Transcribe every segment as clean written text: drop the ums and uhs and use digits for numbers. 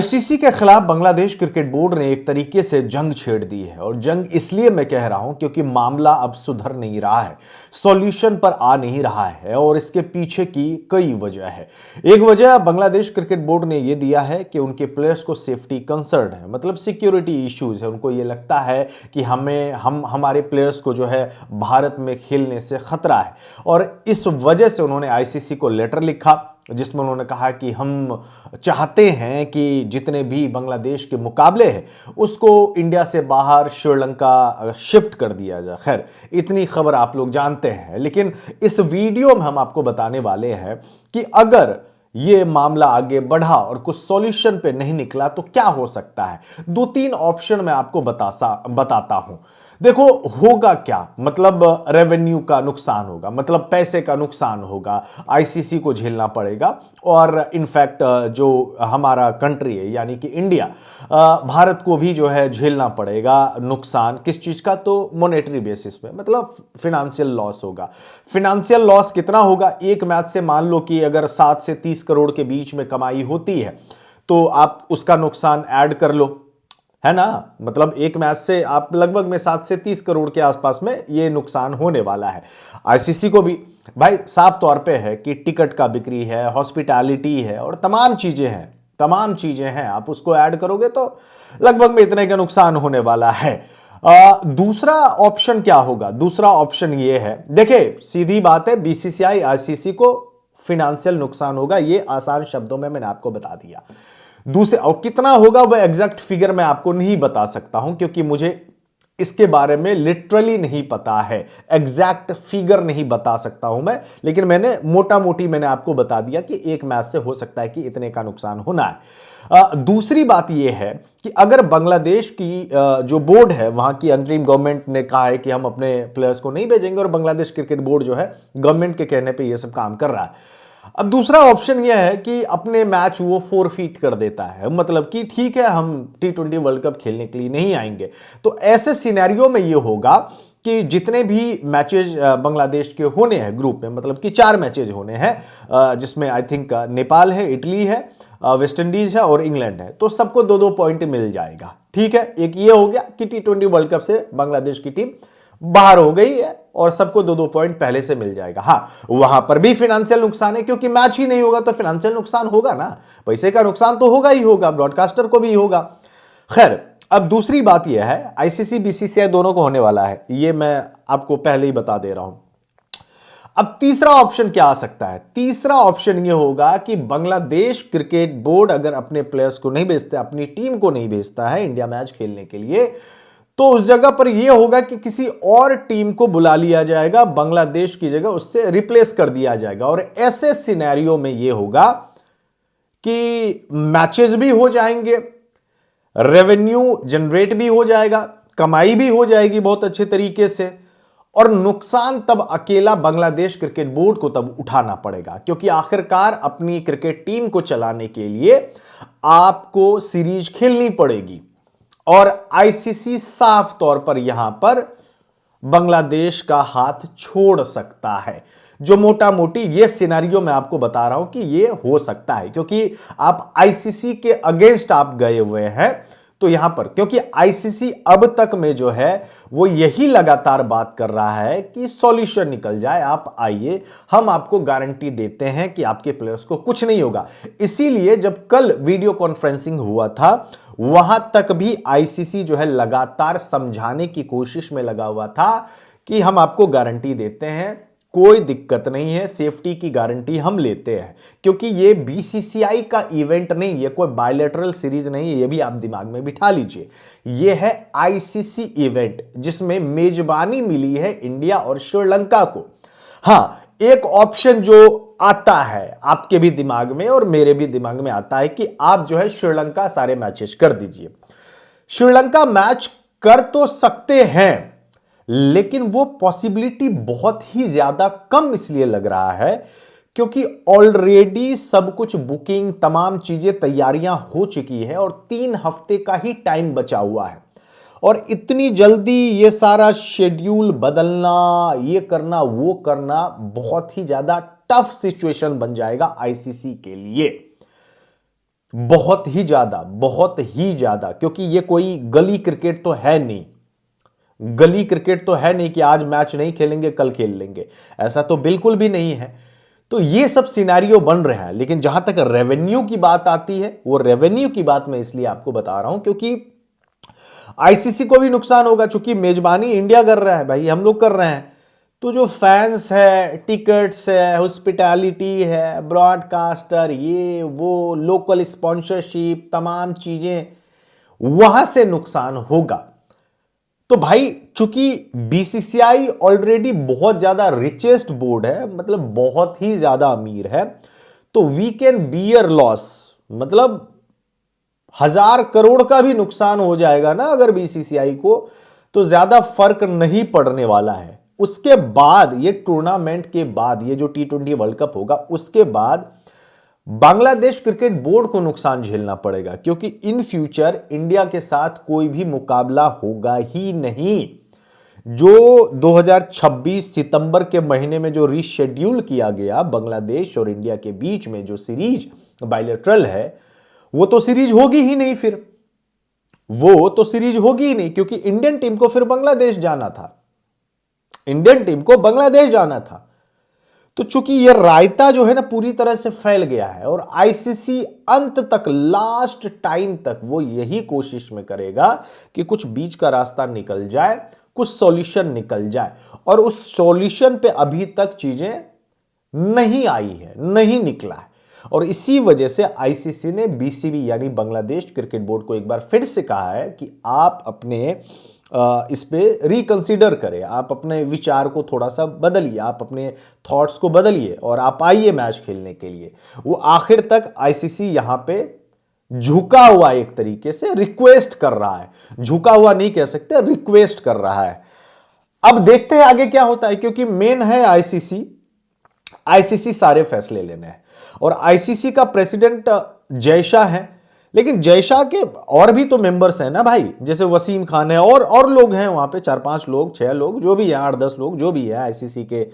ICC के खिलाफ Bangladesh cricket board ने एक तरीके से जंग छेड़ दी है और जंग इसलिए मैं कह रहा हूं क्योंकि मामला अब सुधर नहीं रहा है, सॉल्यूशन पर आ नहीं रहा है और इसके पीछे की कई वजह है। एक वजह बांग्लादेश क्रिकेट बोर्ड ने यह दिया है कि उनके प्लेयर्स को सेफ्टी कंसर्न है, मतलब सिक्योरिटी इश्यूज है। उनको ये लगता है कि हमारे प्लेयर्स को जो है भारत में खेलने से खतरा है और इस वजह से उन्होंने आईसीसी को लेटर लिखा जिसमें उन्होंने कहा कि हम चाहते हैं कि जितने भी बांग्लादेश के मुकाबले हैं उसको इंडिया से बाहर श्रीलंका शिफ्ट कर दिया जाए। खैर, इतनी खबर आप लोग जानते हैं, लेकिन इस वीडियो में हम आपको बताने वाले हैं कि अगर ये मामला आगे बढ़ा और कुछ सॉल्यूशन पे नहीं निकला तो क्या हो सकता है। दो तीन ऑप्शन मैं आपको बताता हूं। देखो, होगा क्या, मतलब रेवेन्यू का नुकसान होगा, मतलब पैसे का नुकसान होगा, आईसीसी को झेलना पड़ेगा और इनफैक्ट जो हमारा कंट्री है यानी कि इंडिया, भारत को भी जो है झेलना पड़ेगा नुकसान। किस चीज का? तो मॉनेटरी बेसिस पे, मतलब फिनेंशियल लॉस होगा। फिनेंशियल लॉस कितना होगा? एक मैच से मान लो कि अगर 7 से 30 करोड़ के बीच में कमाई होती है तो आप उसका नुकसान ऐड कर लो, है ना। मतलब एक मैच से आप लगभग में 7 से 30 करोड़ के आसपास में ये नुकसान होने वाला है। आईसीसी को भी भाई साफ तौर पे है कि टिकट का बिक्री है, हॉस्पिटैलिटी है और तमाम चीजें हैं। आप उसको ऐड करोगे तो लगभग में इतने का नुकसान होने वाला है। दूसरा ऑप्शन क्या होगा? दूसरा ऑप्शन ये है, देखिए सीधी बात है, बीसीसीआई आईसीसी को फिनेंशियल नुकसान होगा, ये आसान शब्दों में मैंने आपको बता दिया। दूसरे और कितना होगा वह एग्जैक्ट फिगर मैं आपको नहीं बता सकता हूं क्योंकि मुझे इसके बारे में लिटरली नहीं पता है, एग्जैक्ट फिगर नहीं बता सकता हूं मैं, लेकिन मैंने मोटा मोटी आपको बता दिया कि एक मैच से हो सकता है कि इतने का नुकसान होना है। दूसरी बात यह है कि अगर बांग्लादेश की जो बोर्ड है, वहां की अंतरिम गवर्नमेंट ने कहा है कि हम अपने प्लेयर्स को नहीं भेजेंगे और बांग्लादेश क्रिकेट बोर्ड जो है गवर्नमेंट के कहने पर यह सब काम कर रहा है। अब दूसरा ऑप्शन यह है कि अपने मैच वो फोरफीट कर देता है, मतलब कि ठीक है हम T20 वर्ल्ड कप खेलने के लिए नहीं आएंगे। तो ऐसे सिनेरियो में ये होगा कि जितने भी मैचेज बांग्लादेश के होने हैं ग्रुप में, मतलब कि 4 मैचेज होने हैं जिसमें आई थिंक नेपाल है, इटली है, वेस्ट इंडीज है और इंग्लैंड है, तो सबको 2-2 पॉइंट मिल जाएगा। ठीक है, एक ये हो गया कि T20 वर्ल्ड कप से बांग्लादेश की टीम बाहर हो गई है और सबको 2-2 पॉइंट पहले से मिल जाएगा। हाँ, वहां पर भी फिनेंशियल नुकसान है क्योंकि मैच ही नहीं होगा तो फिनेंशियल नुकसान होगा ना, पैसे का नुकसान तो होगा ही होगा, ब्रॉडकास्टर को भी होगा। खैर, अब दूसरी बात यह है, आईसीसी बीसीसीआई दोनों को होने वाला है, यह मैं आपको पहले ही बता दे रहा हूं। अब तीसरा ऑप्शन क्या आ सकता है? तीसरा ऑप्शन यह होगा कि बांग्लादेश क्रिकेट बोर्ड अगर अपने प्लेयर्स को नहीं भेजता, अपनी टीम को नहीं भेजता है इंडिया मैच खेलने के लिए, तो उस जगह पर यह होगा कि किसी और टीम को बुला लिया जाएगा, बांग्लादेश की जगह उससे रिप्लेस कर दिया जाएगा। और ऐसे सिनेरियो में यह होगा कि मैचेस भी हो जाएंगे, रेवेन्यू जनरेट भी हो जाएगा, कमाई भी हो जाएगी बहुत अच्छे तरीके से, और नुकसान तब अकेला बांग्लादेश क्रिकेट बोर्ड को तब उठाना पड़ेगा क्योंकि आखिरकार अपनी क्रिकेट टीम को चलाने के लिए आपको सीरीज खेलनी पड़ेगी और आईसीसी साफ तौर पर यहां पर बांग्लादेश का हाथ छोड़ सकता है। जो मोटा मोटी ये सिनेरियो मैं आपको बता रहा हूं कि ये हो सकता है क्योंकि आप आईसीसी के अगेंस्ट आप गए हुए हैं। तो यहां पर क्योंकि आईसीसी अब तक में जो है वो यही लगातार बात कर रहा है कि सॉल्यूशन निकल जाए, आप आइए, हम आपको गारंटी देते हैं कि आपके प्लेयर्स को कुछ नहीं होगा। इसीलिए जब कल वीडियो कॉन्फ्रेंसिंग हुआ था वहां तक भी आईसीसी जो है लगातार समझाने की कोशिश में लगा हुआ था कि हम आपको गारंटी देते हैं, कोई दिक्कत नहीं है, सेफ्टी की गारंटी हम लेते हैं। क्योंकि ये बीसीसीआई का इवेंट नहीं, ये कोई बायलैटरल सीरीज नहीं है, ये भी आप दिमाग में बिठा लीजिए। ये है आईसीसी इवेंट जिसमें मेजबानी मिली है इंडिया और श्रीलंका को। हां, एक ऑप्शन जो आता है आपके भी दिमाग में और मेरे भी दिमाग में आता है कि आप जो है श्रीलंका सारे मैचेस कर दीजिए। श्रीलंका मैच कर तो सकते हैं लेकिन वो पॉसिबिलिटी बहुत ही ज्यादा कम इसलिए लग रहा है क्योंकि ऑलरेडी सब कुछ बुकिंग, तमाम चीजें, तैयारियां हो चुकी है और 3 हफ्ते का ही टाइम बचा हुआ है और इतनी जल्दी ये सारा शेड्यूल बदलना, ये करना, वो करना बहुत ही ज्यादा टफ सिचुएशन बन जाएगा आईसीसी के लिए। बहुत ही ज्यादा, बहुत ही ज्यादा, क्योंकि ये कोई गली क्रिकेट तो है नहीं। गली क्रिकेट तो है नहीं कि आज मैच नहीं खेलेंगे कल खेल लेंगे, ऐसा तो बिल्कुल भी नहीं है। तो ये सब सिनेरियो बन रहे हैं। लेकिन जहां तक रेवेन्यू की बात आती है, वो रेवेन्यू की बात मैं इसलिए आपको बता रहा हूं क्योंकि आईसीसी को भी नुकसान होगा, चूंकि मेजबानी इंडिया कर रहा है भाई, हम लोग कर रहे हैं। तो जो फैंस है, टिकट्स है, हॉस्पिटैलिटी है, ब्रॉडकास्टर, ये वो लोकल स्पॉन्सरशिप, तमाम चीजें, वहां से नुकसान होगा। तो भाई चूंकि बीसीसीआई ऑलरेडी बहुत ज्यादा रिचेस्ट बोर्ड है, मतलब बहुत ही ज्यादा अमीर है, तो वी कैन बियर लॉस, मतलब 1,000 करोड़ का भी नुकसान हो जाएगा ना अगर बीसीसीआई को, तो ज्यादा फर्क नहीं पड़ने वाला है। उसके बाद ये टूर्नामेंट के बाद, ये जो T20 वर्ल्ड कप होगा उसके बाद बांग्लादेश क्रिकेट बोर्ड को नुकसान झेलना पड़ेगा, क्योंकि इन फ्यूचर इंडिया के साथ कोई भी मुकाबला होगा ही नहीं। जो 2026 सितंबर के महीने में जो रीशेड्यूल किया गया बांग्लादेश और इंडिया के बीच में जो सीरीज बायलैटरल है, वो तो सीरीज होगी ही नहीं। फिर वो तो सीरीज होगी ही नहीं, क्योंकि इंडियन टीम को फिर बांग्लादेश जाना था, इंडियन टीम को बांग्लादेश जाना था। तो चूंकि ये रायता जो है ना पूरी तरह से फैल गया है, और आईसीसी अंत तक, लास्ट टाइम तक वो यही कोशिश में करेगा कि कुछ बीच का रास्ता निकल जाए, कुछ सॉल्यूशन निकल जाए, और उस सॉल्यूशन पे अभी तक चीजें नहीं आई है, नहीं निकला है। और इसी वजह से आईसीसी ने बीसीबी यानी बांग्लादेश क्रिकेट बोर्ड को एक बार फिर से कहा है कि आप अपने इस पे रिकंसीडर करें, आप अपने विचार को थोड़ा सा बदलिए, आप अपने थॉट्स को बदलिए और आप आइए मैच खेलने के लिए। वो आखिर तक आईसीसी यहां पे झुका हुआ, एक तरीके से रिक्वेस्ट कर रहा है, झुका हुआ नहीं कह सकते, रिक्वेस्ट कर रहा है। अब देखते हैं आगे क्या होता है, क्योंकि मेन है आईसीसी, आईसीसी सारे फैसले लेने हैं, और आईसीसी का प्रेसिडेंट जयशाह है। लेकिन जयशाह के और भी तो मेंबर्स हैं ना भाई, जैसे वसीम खान है, और लोग हैं वहां पे, 4-5 लोग, 6 लोग, जो भी है, 8-10 लोग जो भी है आईसीसी के,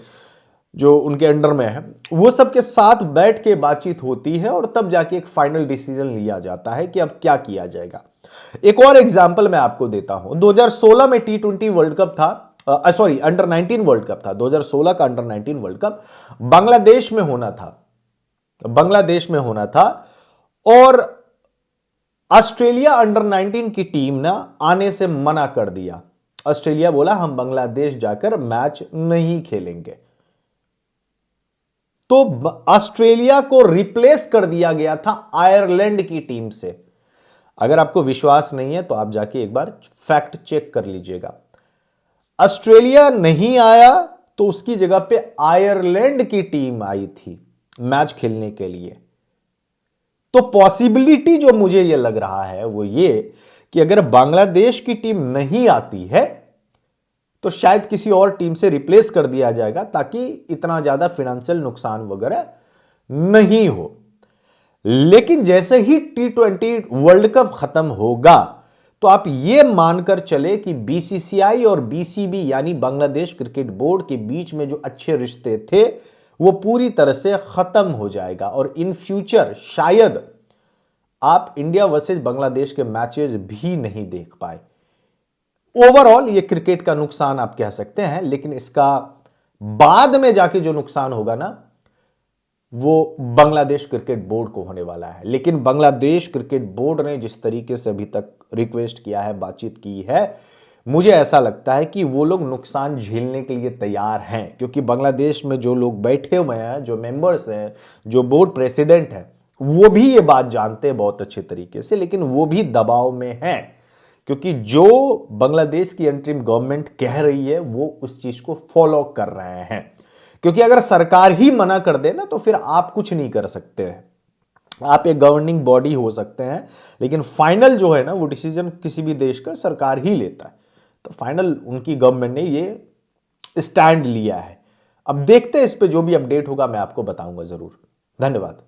जो उनके अंडर में है, वो सबके साथ बैठ के बातचीत होती है, और तब जाके एक फाइनल डिसीजन लिया जाता है कि अब क्या किया जाएगा। एक और एग्जाम्पल मैं आपको देता हूं, 2016 में T20 वर्ल्ड कप था, सॉरी अंडर 19 वर्ल्ड कप था, 2016 का अंडर 19 वर्ल्ड कप बांग्लादेश में होना था, बांग्लादेश में होना था, और ऑस्ट्रेलिया अंडर 19 की टीम ना आने से मना कर दिया। ऑस्ट्रेलिया बोला हम बांग्लादेश जाकर मैच नहीं खेलेंगे। तो ऑस्ट्रेलिया को रिप्लेस कर दिया गया था आयरलैंड की टीम से। अगर आपको विश्वास नहीं है तो आप जाके एक बार फैक्ट चेक कर लीजिएगा। ऑस्ट्रेलिया नहीं आया तो उसकी जगह पे आयरलैंड की टीम आई थी मैच खेलने के लिए। तो पॉसिबिलिटी जो मुझे यह लग रहा है वो ये कि अगर बांग्लादेश की टीम नहीं आती है तो शायद किसी और टीम से रिप्लेस कर दिया जाएगा, ताकि इतना ज्यादा फाइनेंशियल नुकसान वगैरह नहीं हो। लेकिन जैसे ही T20 वर्ल्ड कप खत्म होगा तो आप यह मानकर चले कि बीसीसीआई और बीसीबी यानी बांग्लादेश क्रिकेट बोर्ड के बीच में जो अच्छे रिश्ते थे वो पूरी तरह से खत्म हो जाएगा, और इन फ्यूचर शायद आप इंडिया वर्सेस बांग्लादेश के मैचेस भी नहीं देख पाए। ओवरऑल ये क्रिकेट का नुकसान आप कह सकते हैं, लेकिन इसका बाद में जाके जो नुकसान होगा ना वो बांग्लादेश क्रिकेट बोर्ड को होने वाला है। लेकिन बांग्लादेश क्रिकेट बोर्ड ने जिस तरीके से अभी तक रिक्वेस्ट किया है, बातचीत की है, मुझे ऐसा लगता है कि वो लोग नुकसान झेलने के लिए तैयार हैं, क्योंकि बांग्लादेश में जो लोग बैठे हुए हैं, जो मेंबर्स हैं, जो बोर्ड प्रेसिडेंट है, वो भी ये बात जानते हैं बहुत अच्छे तरीके से, लेकिन वो भी दबाव में हैं, क्योंकि जो बांग्लादेश की अंतरिम गवर्नमेंट कह रही है वो उस चीज को फॉलो कर रहे हैं। क्योंकि अगर सरकार ही मना कर दे ना तो फिर आप कुछ नहीं कर सकते हैं, आप एक गवर्निंग बॉडी हो सकते हैं, लेकिन फाइनल जो है ना वो डिसीजन किसी भी देश का सरकार ही लेता है। तो फाइनल उनकी गवर्नमेंट ने ये स्टैंड लिया है। अब देखते हैं इस पे जो भी अपडेट होगा मैं आपको बताऊंगा जरूर। धन्यवाद।